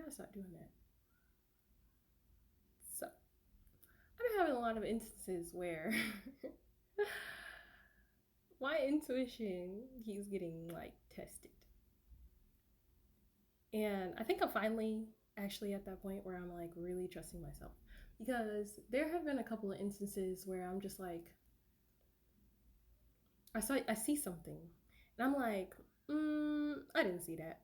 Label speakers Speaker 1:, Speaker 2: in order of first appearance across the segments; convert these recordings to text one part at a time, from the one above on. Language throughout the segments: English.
Speaker 1: gotta stop doing that. So, I've been having a lot of instances where my intuition keeps getting like tested. And I think I'm finally actually at that point where I'm like really trusting myself, because there have been a couple of instances where I'm just like, I see something and I'm like, I didn't see that.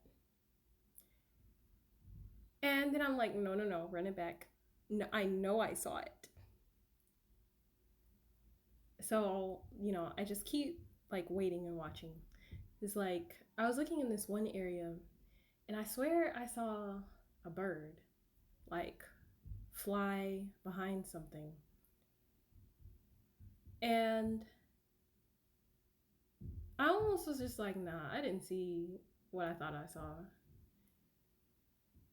Speaker 1: And then I'm like, no, run it back. No, I know I saw it. So, I just keep like waiting and watching. It's like I was looking in this one area and I swear I saw a bird like fly behind something. And I almost was just like, nah, I didn't see what I thought I saw.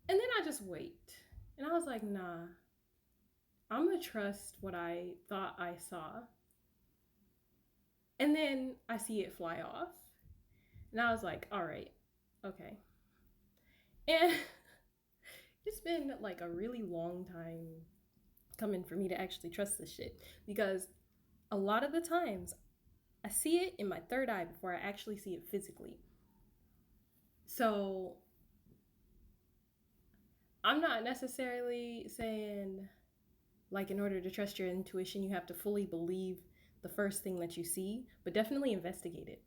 Speaker 1: And then I just wait. And I was like, nah, I'm gonna trust what I thought I saw. And then I see it fly off. And I was like, all right, okay. And it's been like a really long time coming for me to actually trust this shit, because a lot of the times I see it in my third eye before I actually see it physically. So I'm not necessarily saying, like, in order to trust your intuition, you have to fully believe the first thing that you see, but definitely investigate it.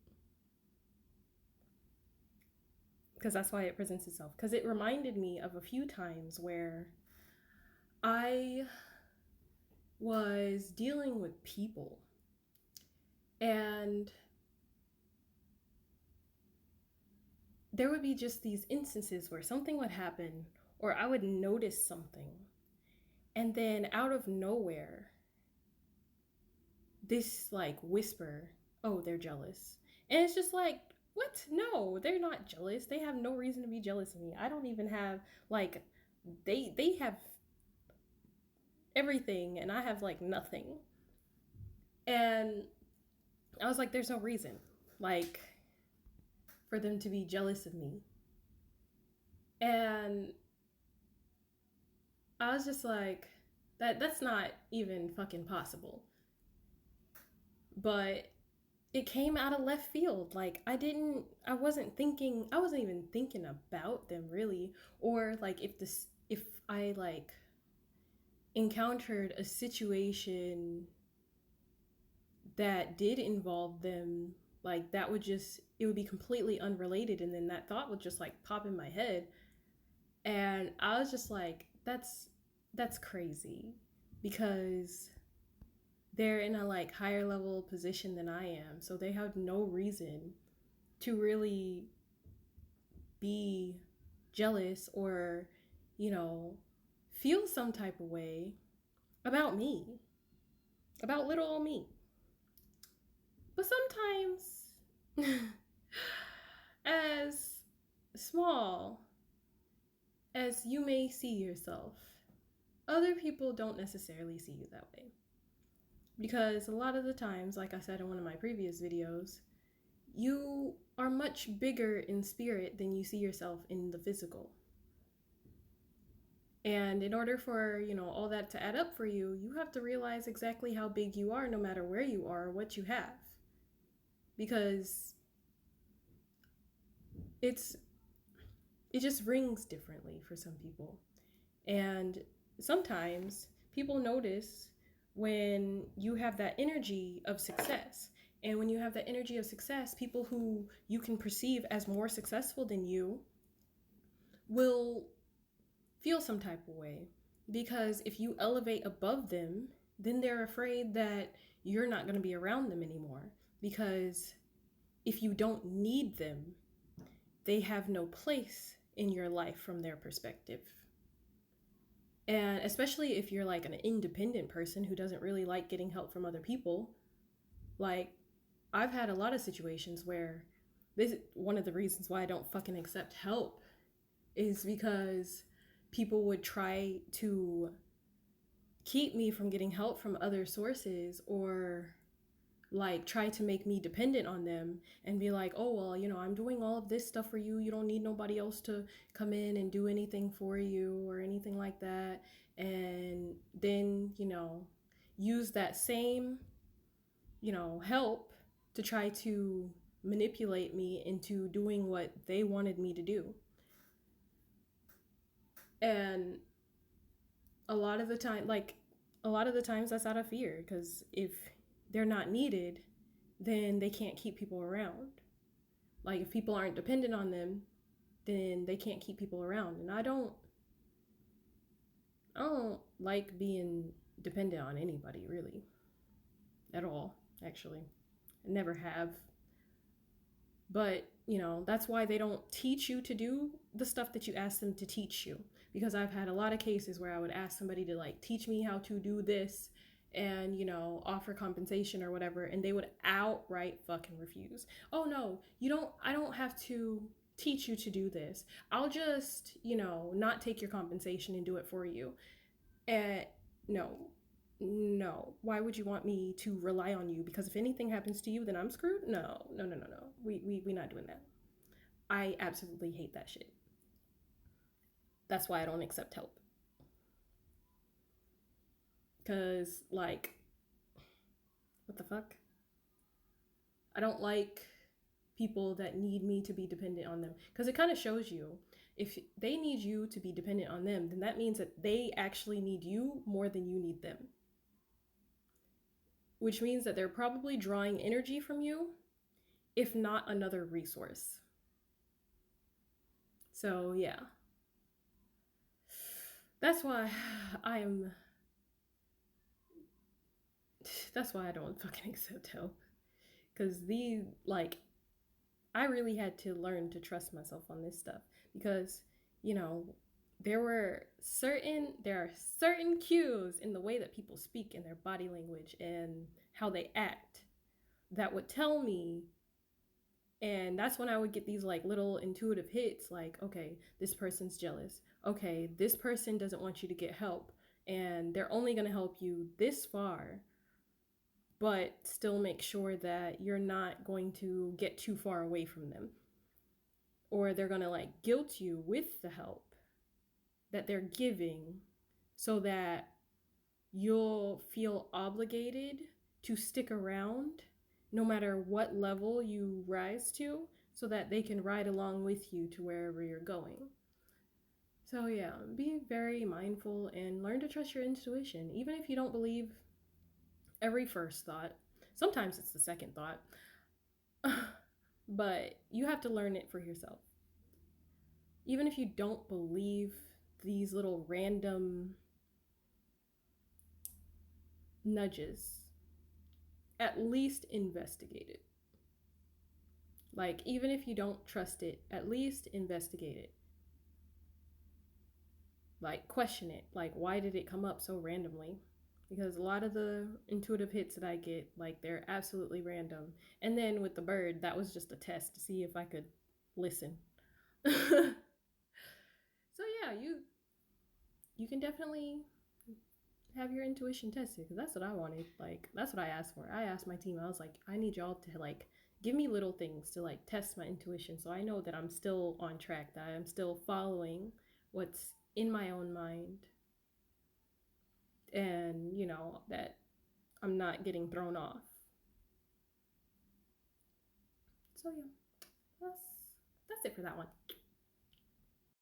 Speaker 1: Because that's why it presents itself. Because it reminded me of a few times where I was dealing with people and there would be just these instances where something would happen or I would notice something, and then out of nowhere this like whisper, oh, they're jealous. And it's just like, what? No, they're not jealous. They have no reason to be jealous of me. I don't even have like, they have everything and I have like nothing. And I was like, there's no reason like for them to be jealous of me. And I was just like, that's not even fucking possible. But it came out of left field. Like I wasn't thinking, I wasn't even thinking about them really. Or like if I like encountered a situation that did involve them, like that would just, it would be completely unrelated, and then that thought would just like pop in my head. And I was just like, that's crazy, because they're in a like higher level position than I am. So they have no reason to really be jealous or, you know, feel some type of way about me, about little old me. But sometimes, as small as you may see yourself, other people don't necessarily see you that way. Because a lot of the times, like I said in one of my previous videos, you are much bigger in spirit than you see yourself in the physical. And in order for, all that to add up for you, you have to realize exactly how big you are no matter where you are, what you have. Because it just rings differently for some people. And sometimes people notice when you have that energy of success. And when you have that energy of success, people who you can perceive as more successful than you will feel some type of way. Because if you elevate above them, then they're afraid that you're not going to be around them anymore. Because if you don't need them, they have no place in your life from their perspective. And especially if you're like an independent person who doesn't really like getting help from other people, like I've had a lot of situations where this is one of the reasons why I don't fucking accept help, is because people would try to keep me from getting help from other sources, or like try to make me dependent on them and be like, oh, well, I'm doing all of this stuff for you. You don't need nobody else to come in and do anything for you or anything like that. And then, use that same, help to try to manipulate me into doing what they wanted me to do. And a lot of the time, like, a lot of the times that's out of fear, because if they're not needed, then they can't keep people around. Like, if people aren't dependent on them, then they can't keep people around. And I don't like being dependent on anybody, really, at all, actually. I never have. But, that's why they don't teach you to do the stuff that you ask them to teach you. Because I've had a lot of cases where I would ask somebody to like teach me how to do this and, offer compensation or whatever, and they would outright fucking refuse. Oh no, I don't have to teach you to do this. I'll just, not take your compensation and do it for you. And no, why would you want me to rely on you? Because if anything happens to you, then I'm screwed. No. We not doing that. I absolutely hate that shit. That's why I don't accept help. Because, like, what the fuck? I don't like people that need me to be dependent on them. Because it kind of shows you, if they need you to be dependent on them, then that means that they actually need you more than you need them. Which means that they're probably drawing energy from you, if not another resource. So, yeah. That's why that's why I don't fucking accept help. Because I really had to learn to trust myself on this stuff. Because, there are certain cues in the way that people speak, in their body language and how they act, that would tell me. And that's when I would get these like little intuitive hits, like, okay, this person's jealous. Okay, this person doesn't want you to get help, and they're only going to help you this far, but still make sure that you're not going to get too far away from them. Or they're going to like guilt you with the help that they're giving so that you'll feel obligated to stick around no matter what level you rise to, so that they can ride along with you to wherever you're going. So yeah, be very mindful and learn to trust your intuition, even if you don't believe every first thought. Sometimes it's the second thought, but you have to learn it for yourself. Even if you don't believe these little random nudges, at least investigate it. Like, even if you don't trust it, at least investigate it. Like, question it. Like, why did it come up so randomly? Because a lot of the intuitive hits that I get, like, they're absolutely random. And then with the bird, that was just a test to see if I could listen. So yeah, you can definitely have your intuition tested, because that's what I wanted. Like, that's what I asked for. I asked my team, I was like, I need y'all to like give me little things to like test my intuition, so I know that I'm still on track, that I'm still following what's in my own mind, and that I'm not getting thrown off. So yeah, that's it for that one.